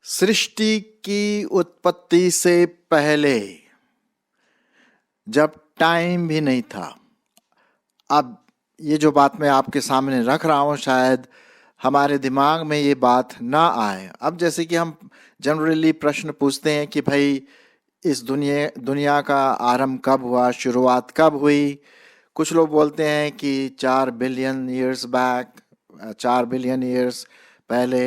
सृष्टि की उत्पत्ति से पहले, जब टाइम भी नहीं था। अब ये जो बात मैं आपके सामने रख रहा हूँ, शायद हमारे दिमाग में ये बात ना आए। अब जैसे कि हम जनरली प्रश्न पूछते हैं कि भाई इस दुनिया का आरंभ कब हुआ, शुरुआत कब हुई। कुछ लोग बोलते हैं कि 4 billion years back, 4 billion years पहले,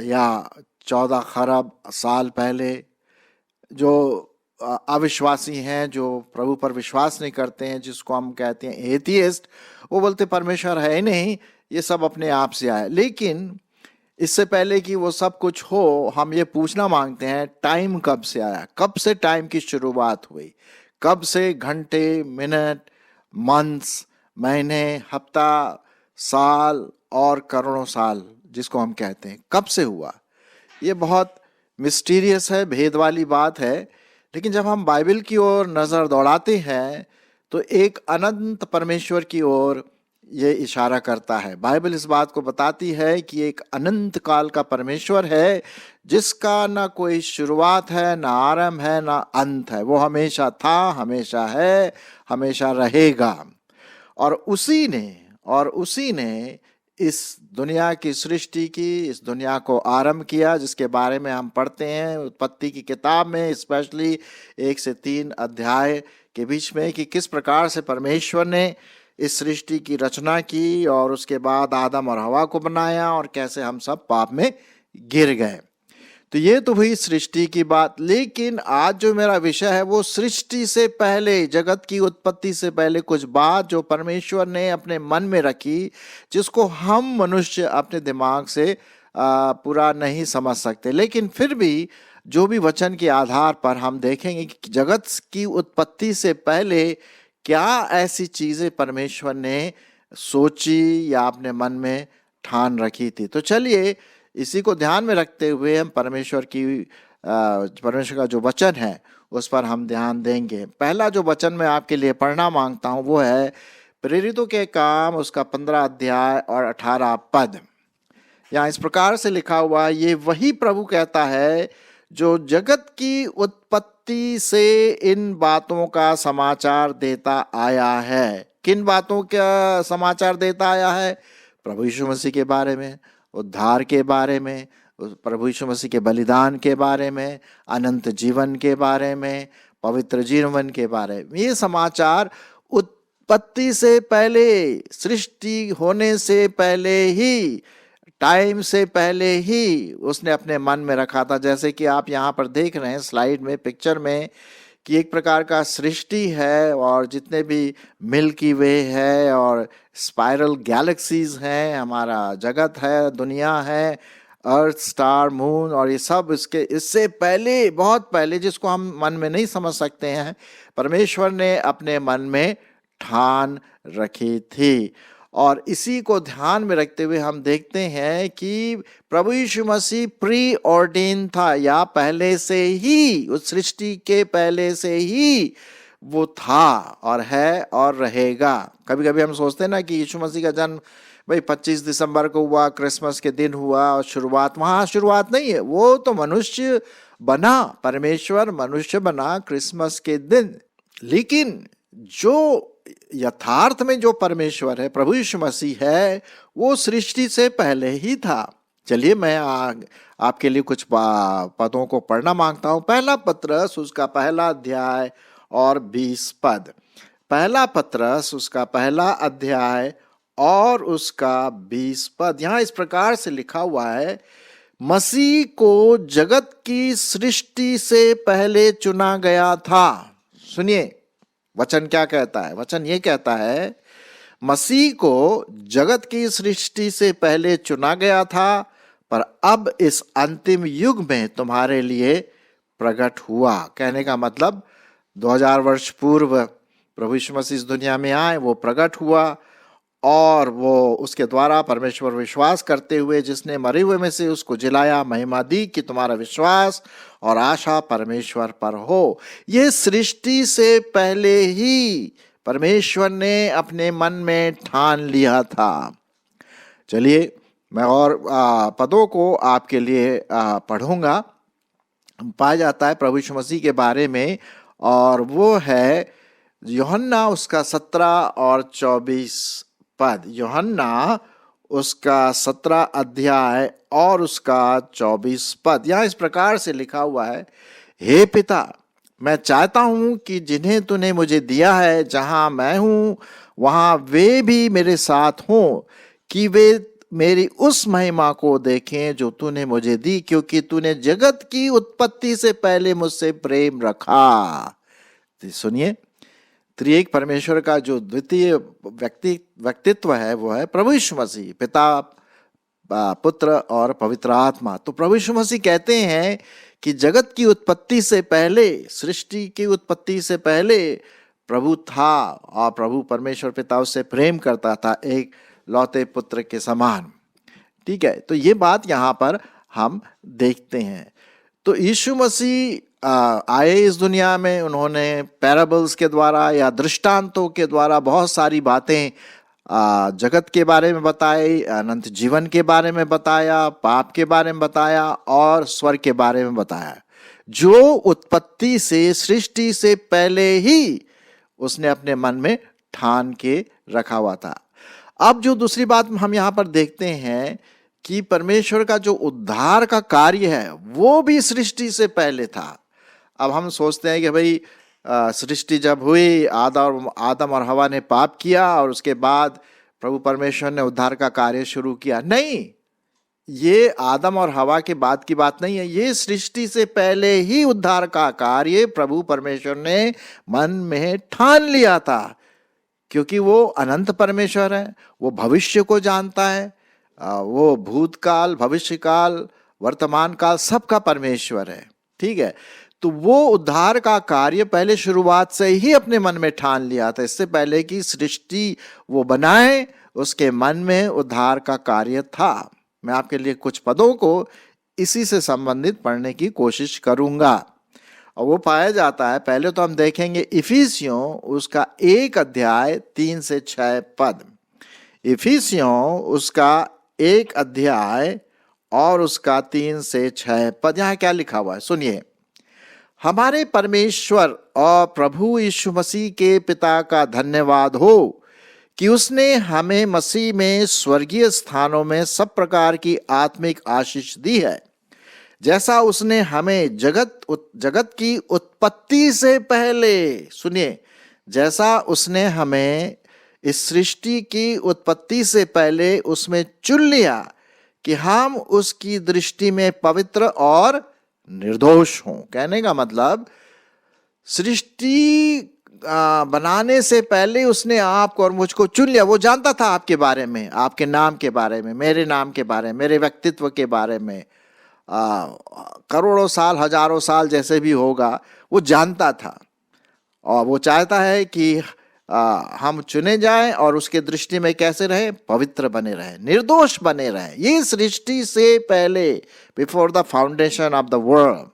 या 14 खरब साल पहले। जो अविश्वासी हैं, जो प्रभु पर विश्वास नहीं करते हैं, जिसको हम कहते हैं एथियस्ट, वो बोलते परमेश्वर है ही नहीं, ये सब अपने आप से आया। लेकिन इससे पहले कि वो सब कुछ हो, हम ये पूछना मांगते हैं टाइम कब से आया, कब से टाइम की शुरुआत हुई, कब से घंटे, मिनट, मंथ्स, महीने, हफ्ता, साल और करोड़ों साल जिसको हम कहते हैं, कब से हुआ। ये बहुत मिस्टीरियस है, भेद वाली बात है। लेकिन जब हम बाइबल की ओर नज़र दौड़ाते हैं तो एक अनंत परमेश्वर की ओर ये इशारा करता है। बाइबल इस बात को बताती है कि एक अनंत काल का परमेश्वर है, जिसका ना कोई शुरुआत है, ना आरंभ है, ना अंत है। वो हमेशा था, हमेशा है, हमेशा रहेगा। और उसी ने इस दुनिया की सृष्टि की, इस दुनिया को आरंभ किया, जिसके बारे में हम पढ़ते हैं उत्पत्ति की किताब में, स्पेशली 1 से 3 अध्याय के बीच में, कि किस प्रकार से परमेश्वर ने इस सृष्टि की रचना की और उसके बाद आदम और हवा को बनाया और कैसे हम सब पाप में गिर गए। तो ये तो हुई सृष्टि की बात। लेकिन आज जो मेरा विषय है वो सृष्टि से पहले, जगत की उत्पत्ति से पहले कुछ बात जो परमेश्वर ने अपने मन में रखी, जिसको हम मनुष्य अपने दिमाग से पूरा नहीं समझ सकते। लेकिन फिर भी जो भी वचन के आधार पर हम देखेंगे कि जगत की उत्पत्ति से पहले क्या ऐसी चीजें परमेश्वर ने सोची या अपने मन में ठान रखी थी। तो चलिए इसी को ध्यान में रखते हुए हम परमेश्वर का जो वचन है उस पर हम ध्यान देंगे। पहला जो वचन मैं आपके लिए पढ़ना मांगता हूं वो है प्रेरितों के काम, उसका 15 अध्याय और 18 पद। यहाँ इस प्रकार से लिखा हुआ, ये वही प्रभु कहता है जो जगत की उत्पत्ति से इन बातों का समाचार देता आया है। किन बातों का समाचार देता आया है? प्रभु यीशु मसीह के बारे में, उद्धार के बारे में, प्रभु यीशु मसीह के बलिदान के बारे में, अनंत जीवन के बारे में, पवित्र जीवन के बारे में। ये समाचार उत्पत्ति से पहले, सृष्टि होने से पहले ही, टाइम से पहले ही उसने अपने मन में रखा था। जैसे कि आप यहाँ पर देख रहे हैं स्लाइड में, पिक्चर में, कि एक प्रकार का सृष्टि है और जितने भी मिल्की वे है और स्पाइरल गैलेक्सीज हैं, हमारा जगत है, दुनिया है, अर्थ, स्टार, मून, और ये सब इससे पहले, बहुत पहले, जिसको हम मन में नहीं समझ सकते हैं, परमेश्वर ने अपने मन में ठान रखी थी। और इसी को ध्यान में रखते हुए हम देखते हैं कि प्रभु यीशु मसीह प्री ऑर्डेन था, या पहले से ही, उस सृष्टि के पहले से ही वो था और है और रहेगा। कभी कभी हम सोचते हैं ना कि यीशु मसीह का जन्म भाई 25 दिसंबर को हुआ, क्रिसमस के दिन हुआ, और शुरुआत वहाँ शुरुआत नहीं है। वो तो मनुष्य बना, परमेश्वर मनुष्य बना क्रिसमस के दिन। लेकिन जो यथार्थ में जो परमेश्वर है, प्रभु यीशु मसीह है, वो सृष्टि से पहले ही था। चलिए मैं आपके लिए कुछ पदों को पढ़ना मांगता हूं। पहला पत्रस, उसका 1 अध्याय और 20 पद। पहला पत्रस, उसका 1 अध्याय और उसका 20 पद। यहाँ इस प्रकार से लिखा हुआ है, मसीह को जगत की सृष्टि से पहले चुना गया था। सुनिए वचन क्या कहता है। वचन ये कहता है, मसीह को जगत की सृष्टि से पहले चुना गया था, पर अब इस अंतिम युग में तुम्हारे लिए प्रकट हुआ। कहने का मतलब 2000 वर्ष पूर्व प्रभु यीशु मसीह इस दुनिया में आए, वो प्रकट हुआ, और वो उसके द्वारा परमेश्वर विश्वास करते हुए जिसने मरे हुए में से उसको जिलाया, महिमा दी कि तुम्हारा विश्वास और आशा परमेश्वर पर हो। ये सृष्टि से पहले ही परमेश्वर ने अपने मन में ठान लिया था। चलिए मैं और पदों को आपके लिए पढ़ूंगा। पाया जाता है प्रभु यीशु मसीह के बारे में, और वो है यूहन्ना उसका 17 और 24 पद। यूहन्ना उसका 17 अध्याय और उसका 24 पद। यहाँ इस प्रकार से लिखा हुआ है, हे पिता, मैं चाहता हूं कि जिन्हें तूने मुझे दिया है, जहां मैं हूं वहां वे भी मेरे साथ हों, कि वे मेरी उस महिमा को देखें जो तूने मुझे दी, क्योंकि तूने जगत की उत्पत्ति से पहले मुझसे प्रेम रखा। सुनिए, त्रिएक परमेश्वर का जो द्वितीय व्यक्तित्व है वो है प्रभु यीशु मसीह, पिता, पुत्र और पवित्र आत्मा। तो प्रभु यीशु मसीह कहते हैं कि जगत की उत्पत्ति से पहले, सृष्टि की उत्पत्ति से पहले प्रभु था, और प्रभु परमेश्वर पिता उससे प्रेम करता था एक लौते पुत्र के समान। ठीक है, तो ये बात यहाँ पर हम देखते हैं। तो यीशु मसीह आए इस दुनिया में, उन्होंने पैराबल्स के द्वारा या दृष्टांतों के द्वारा बहुत सारी बातें जगत के बारे में बताई, अनंत जीवन के बारे में बताया, पाप के बारे में बताया और स्वर्ग के बारे में बताया, जो उत्पत्ति से, सृष्टि से पहले ही उसने अपने मन में ठान के रखा हुआ था। अब जो दूसरी बात हम यहाँ पर देखते हैं कि परमेश्वर का जो उद्धार का कार्य है वो भी सृष्टि से पहले था। अब हम सोचते हैं कि भाई सृष्टि जब हुई, आदम और हवा ने पाप किया और उसके बाद प्रभु परमेश्वर ने उद्धार का कार्य शुरू किया। नहीं, ये आदम और हवा के बाद की बात नहीं है, ये सृष्टि से पहले ही उद्धार का कार्य प्रभु परमेश्वर ने मन में ठान लिया था, क्योंकि वो अनंत परमेश्वर है, वो भविष्य को जानता है, वो भूतकाल, भविष्यकाल, वर्तमान काल सबका परमेश्वर है। ठीक है, तो वो उद्धार का कार्य पहले शुरुआत से ही अपने मन में ठान लिया था। इससे पहले कि सृष्टि वो बनाए, उसके मन में उद्धार का कार्य था। मैं आपके लिए कुछ पदों को इसी से संबंधित पढ़ने की कोशिश करूंगा, और वो पाया जाता है। पहले तो हम देखेंगे इफिसियों उसका 1 अध्याय 3 से 6 पद। इफिसियों उसका 1 अध्याय और उसका 3 से 6 पद। यहाँ क्या लिखा हुआ है सुनिए। हमारे परमेश्वर और प्रभु यीशु मसीह के पिता का धन्यवाद हो कि उसने हमें मसीह में स्वर्गीय स्थानों में सब प्रकार की आत्मिक आशीष दी है, जैसा उसने हमें जगत की उत्पत्ति से पहले, सुनिए, जैसा उसने हमें इस सृष्टि की उत्पत्ति से पहले उसमें चुन लिया कि हम उसकी दृष्टि में पवित्र और निर्दोष हों। कहने का मतलब, सृष्टि बनाने से पहले उसने आपको और मुझको चुन लिया। वो जानता था आपके बारे में, आपके नाम के बारे में, मेरे नाम के बारे में, मेरे व्यक्तित्व के बारे में, करोड़ों साल, हजारों साल जैसे भी होगा वो जानता था, और वो चाहता है कि हम चुने जाएं और उसके दृष्टि में कैसे रहे, पवित्र बने रहे, निर्दोष बने रहे। ये सृष्टि से पहले, before the foundation of the world.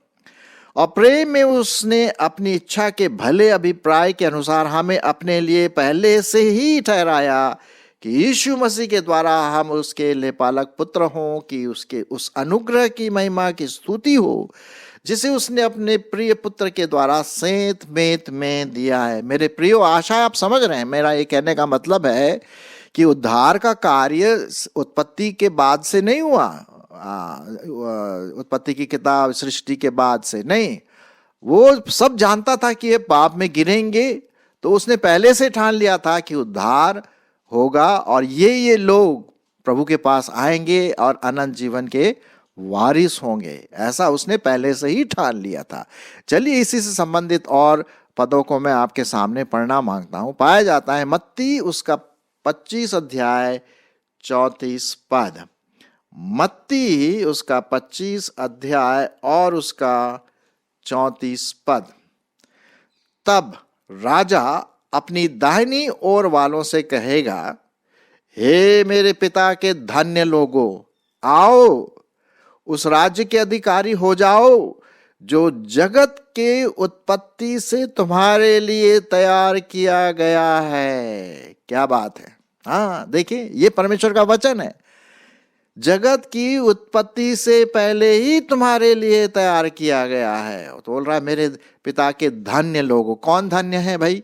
और प्रेम में उसने अपनी इच्छा के भले अभिप्राय के अनुसार हमें अपने लिए पहले से ही ठहराया कि यीशु मसीह के द्वारा हम उसके लेपालक पुत्र हों, कि उसके उस अनुग्रह की महिमा की स्तुति हो जिसे उसने अपने प्रिय पुत्र के द्वारा सेंत मेंत में दिया है। मेरे प्रियो, आशा आप समझ रहे हैं। मेरा ये कहने का मतलब है कि उद्धार का कार्य उत्पत्ति के बाद से नहीं हुआ, उत्पत्ति की किताब, सृष्टि के बाद से नहीं। वो सब जानता था कि ये पाप में गिरेंगे, तो उसने पहले से ठान लिया था कि उद्धार होगा और ये लोग प्रभु के पास आएंगे और अनंत जीवन के वारिस होंगे। ऐसा उसने पहले से ही ठान लिया था। चलिए इसी से संबंधित और पदों को मैं आपके सामने पढ़ना मांगता हूं। पाया जाता है मत्ती उसका 25 अध्याय 34 पद। मत्ती उसका 25 अध्याय और उसका 34 पद। तब राजा अपनी दाहिनी ओर वालों से कहेगा, हे मेरे पिता के धन्य लोगों, आओ उस राज्य के अधिकारी हो जाओ जो जगत के उत्पत्ति से तुम्हारे लिए तैयार किया गया है। क्या बात है। हाँ, देखिए, ये परमेश्वर का वचन है। जगत की उत्पत्ति से पहले ही तुम्हारे लिए तैयार किया गया है। तो बोल रहा है मेरे पिता के धन्य लोग। कौन धन्य है भाई?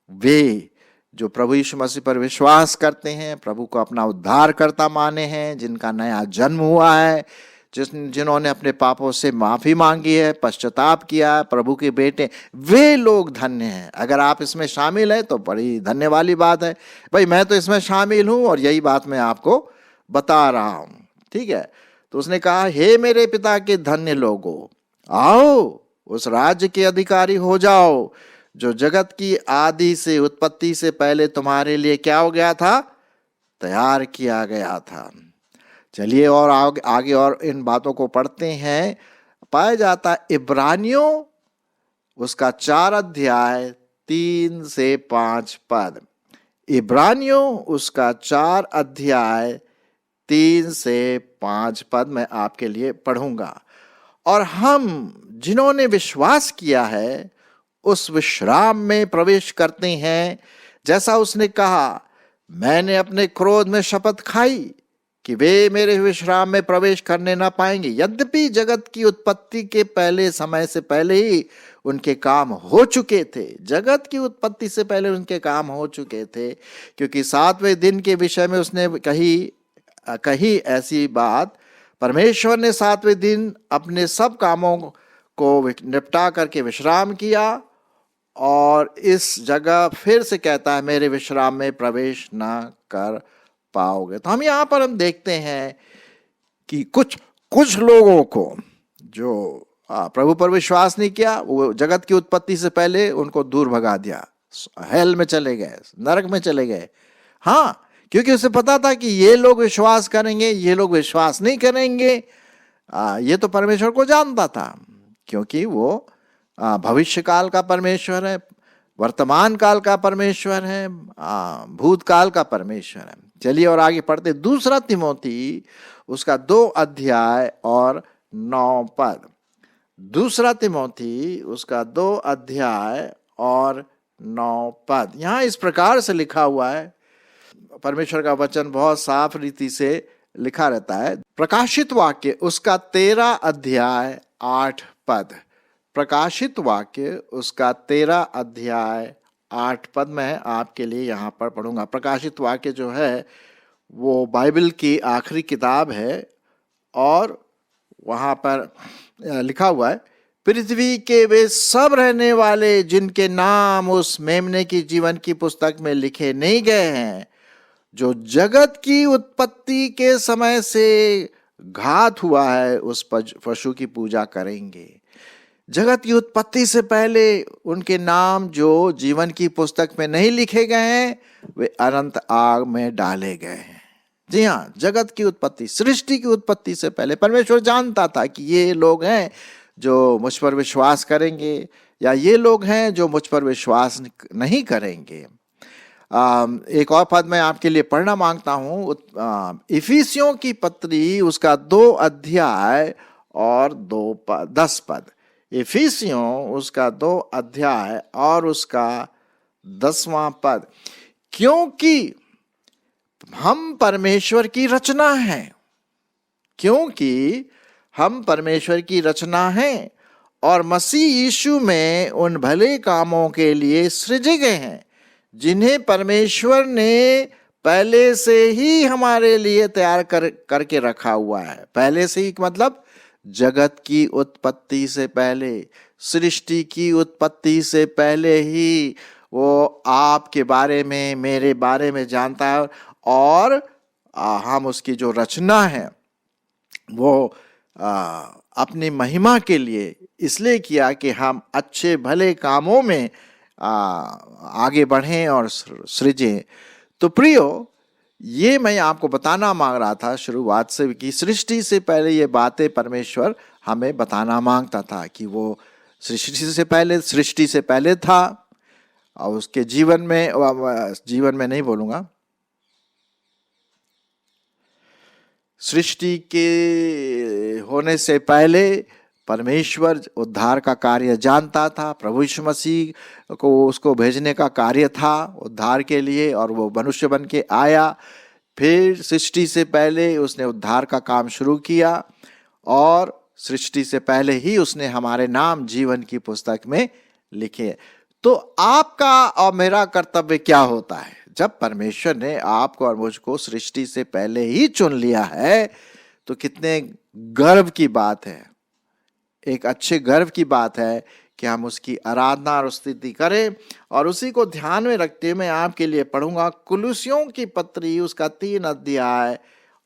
वे जो प्रभु यीशु मसीह पर विश्वास करते हैं, प्रभु को अपना उद्धारकर्ता माने हैं, जिनका नया जन्म हुआ है, जिन्होंने अपने पापों से माफी मांगी है, पश्चाताप किया, प्रभु के बेटे, वे लोग धन्य हैं। अगर आप इसमें शामिल हैं तो बड़ी धन्य वाली बात है। भाई मैं तो इसमें शामिल हूं और यही बात मैं आपको बता रहा हूं, ठीक है। तो उसने कहा, हे मेरे पिता के धन्य लोगों, आओ उस राज्य के अधिकारी हो जाओ जो जगत की आदि से, उत्पत्ति से पहले तुम्हारे लिए क्या हो गया था? तैयार किया गया था। चलिए और आगे और इन बातों को पढ़ते हैं। पाया जाता है इब्रानियों उसका 4 अध्याय 3 से 5 पद। इब्रानियों उसका 4 अध्याय 3 से 5 पद मैं आपके लिए पढ़ूंगा। और हम जिन्होंने विश्वास किया है उस विश्राम में प्रवेश करते हैं, जैसा उसने कहा, मैंने अपने क्रोध में शपथ खाई कि वे मेरे विश्राम में प्रवेश करने ना पाएंगे। यद्यपि जगत की उत्पत्ति के पहले समय से पहले ही उनके काम हो चुके थे। जगत की उत्पत्ति से पहले उनके काम हो चुके थे, क्योंकि 7वें दिन के विषय में उसने कही ऐसी बात, परमेश्वर ने 7वें दिन अपने सब कामों को निपटा करके विश्राम किया और इस जगह फिर से कहता है मेरे विश्राम में प्रवेश ना कर पाओगे। तो हम यहाँ पर हम देखते हैं कि कुछ लोगों को जो प्रभु पर विश्वास नहीं किया, वो जगत की उत्पत्ति से पहले उनको दूर भगा दिया, हेल में चले गए, नरक में चले गए। हाँ, क्योंकि उसे पता था कि ये लोग विश्वास करेंगे, ये लोग विश्वास नहीं करेंगे। ये तो परमेश्वर को जानता था, क्योंकि वो भविष्य काल का परमेश्वर है, वर्तमान काल का परमेश्वर है, भूतकाल का परमेश्वर है। चलिए और आगे पढ़ते। 2 तिमोथी उसका 2 अध्याय और 9 पद। 2 तिमोथी उसका 2 अध्याय और 9 पद। यहाँ इस प्रकार से लिखा हुआ है, परमेश्वर का वचन बहुत साफ रीति से लिखा रहता है। प्रकाशित वाक्य उसका 13 अध्याय 8 पद। प्रकाशित वाक्य उसका 13 अध्याय 8 पद मैं आपके लिए यहाँ पर पढ़ूंगा। प्रकाशित वाक्य जो है वो बाइबल की आखिरी किताब है और वहाँ पर लिखा हुआ है, पृथ्वी के वे सब रहने वाले जिनके नाम उस मेमने की जीवन की पुस्तक में लिखे नहीं गए हैं, जो जगत की उत्पत्ति के समय से घात हुआ है, उस पशु की पूजा करेंगे। जगत की उत्पत्ति से पहले उनके नाम जो जीवन की पुस्तक में नहीं लिखे गए हैं, वे अनंत आग में डाले गए हैं। जी हाँ, जगत की उत्पत्ति, सृष्टि की उत्पत्ति से पहले परमेश्वर जानता था कि ये लोग हैं जो मुझ पर विश्वास करेंगे या ये लोग हैं जो मुझ पर विश्वास नहीं करेंगे। एक और पद मैं आपके लिए पढ़ना मांगता हूँ। इफिसियों की पत्री उसका 2 अध्याय और 10 पद। इफिसियों उसका 2 अध्याय और उसका 10वां पद। क्योंकि हम परमेश्वर की रचना हैं, क्योंकि हम परमेश्वर की रचना हैं और मसीह यीशु में उन भले कामों के लिए सृजे गए हैं जिन्हें परमेश्वर ने पहले से ही हमारे लिए तैयार करके रखा हुआ है। पहले से ही मतलब जगत की उत्पत्ति से पहले, सृष्टि की उत्पत्ति से पहले ही वो आपके बारे में, मेरे बारे में जानता है और हम उसकी जो रचना है वो अपनी महिमा के लिए इसलिए किया कि हम अच्छे भले कामों में आगे बढ़ें और सृजें। तो प्रियो, ये मैं आपको बताना मांग रहा था शुरुआत से कि सृष्टि से पहले ये बातें परमेश्वर हमें बताना मांगता था कि वो सृष्टि से पहले था और उसके जीवन में नहीं बोलूंगा, सृष्टि के होने से पहले परमेश्वर उद्धार का कार्य जानता था। प्रभु यीशु मसीह को उसको भेजने का कार्य था उद्धार के लिए और वो मनुष्य बन के आया। फिर सृष्टि से पहले उसने उद्धार का काम शुरू किया और सृष्टि से पहले ही उसने हमारे नाम जीवन की पुस्तक में लिखे। तो आपका और मेरा कर्तव्य क्या होता है? जब परमेश्वर ने आपको और मुझको सृष्टि से पहले ही चुन लिया है तो कितने गर्व की बात है, एक अच्छे गर्व की बात है कि हम उसकी आराधना और स्तुति करें। और उसी को ध्यान में रखते हुए मैं आपके लिए पढ़ूंगा कुलुस्सियों की पत्री उसका 3 अध्याय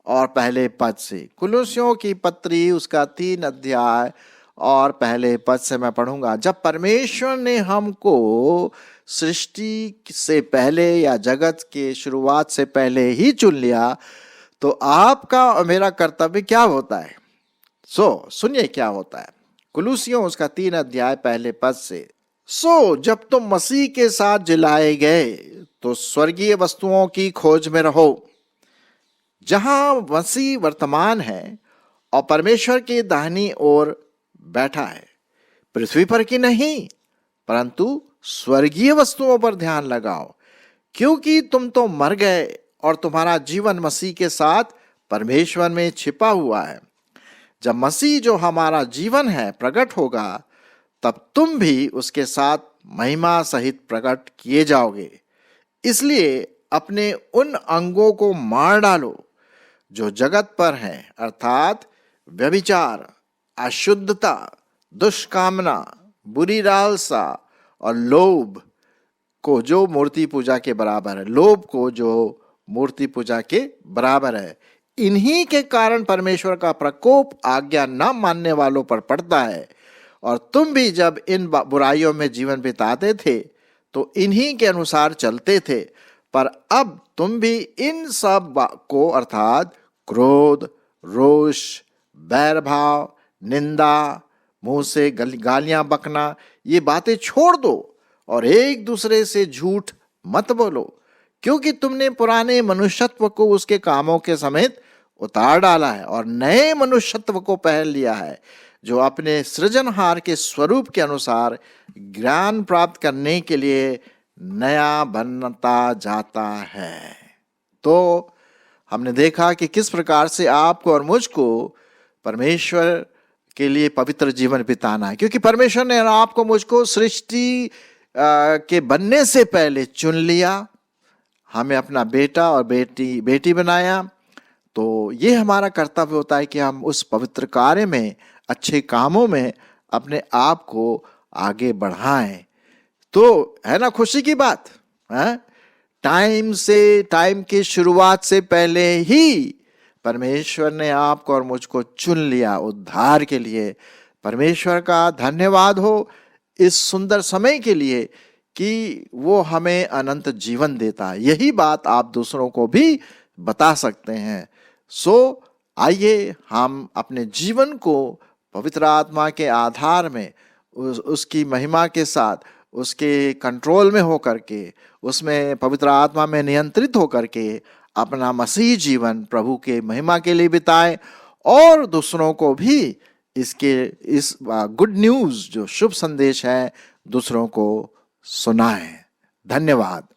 और पहले पद से। कुलुस्सियों की पत्री उसका 3 अध्याय और पहले पद से मैं पढ़ूंगा। जब परमेश्वर ने हमको सृष्टि से पहले या जगत के शुरुआत से पहले ही चुन लिया तो आपका और मेरा कर्तव्य क्या होता है? सुनिए क्या होता है। कुलुस्सियों उसका 3 अध्याय पहले पद से। जब तुम मसीह के साथ जिलाए गए तो स्वर्गीय वस्तुओं की खोज में रहो जहां मसीह वर्तमान है और परमेश्वर की दाहिनी ओर बैठा है। पृथ्वी पर की नहीं परंतु स्वर्गीय वस्तुओं पर ध्यान लगाओ, क्योंकि तुम तो मर गए और तुम्हारा जीवन मसीह के साथ परमेश्वर में छिपा हुआ है। जब मसीह जो हमारा जीवन है प्रकट होगा तब तुम भी उसके साथ महिमा सहित प्रकट किए जाओगे। इसलिए अपने उन अंगों को मार डालो जो जगत पर हैं, अर्थात व्यभिचार, अशुद्धता, दुष्कामना, बुरी लालसा और लोभ को जो मूर्ति पूजा के बराबर है। लोभ को जो मूर्ति पूजा के बराबर है। इन्हीं के कारण परमेश्वर का प्रकोप आज्ञा न मानने वालों पर पड़ता है। और तुम भी जब इन बुराइयों में जीवन बिताते थे तो इन्हीं के अनुसार चलते थे, पर अब तुम भी इन सब को अर्थात क्रोध, रोष, बैर भाव, निंदा, मुंह से गालियां बकना, ये बातें छोड़ दो और एक दूसरे से झूठ मत बोलो, क्योंकि तुमने पुराने मनुष्यत्व को उसके कामों के समेत उतार डाला है और नए मनुष्यत्व को पहन लिया है, जो अपने सृजनहार के स्वरूप के अनुसार ज्ञान प्राप्त करने के लिए नया बनता जाता है। तो हमने देखा कि किस प्रकार से आपको और मुझको परमेश्वर के लिए पवित्र जीवन बिताना है, क्योंकि परमेश्वर ने आपको मुझको सृष्टि के बनने से पहले चुन लिया, हमें अपना बेटा और बेटी बनाया। तो ये हमारा कर्तव्य होता है कि हम उस पवित्र कार्य में, अच्छे कामों में अपने आप को आगे बढ़ाएं। तो है ना खुशी की बात है? टाइम की शुरुआत से पहले ही परमेश्वर ने आपको और मुझको चुन लिया उद्धार के लिए। परमेश्वर का धन्यवाद हो इस सुंदर समय के लिए कि वो हमें अनंत जीवन देता है। यही बात आप दूसरों को भी बता सकते हैं। आइए हम अपने जीवन को पवित्र आत्मा के आधार में उसकी महिमा के साथ, उसके कंट्रोल में होकर के, उसमें पवित्र आत्मा में नियंत्रित होकर के अपना मसीह जीवन प्रभु के महिमा के लिए बिताएं और दूसरों को भी इस गुड न्यूज़ जो शुभ संदेश है दूसरों को सुनाएं। धन्यवाद।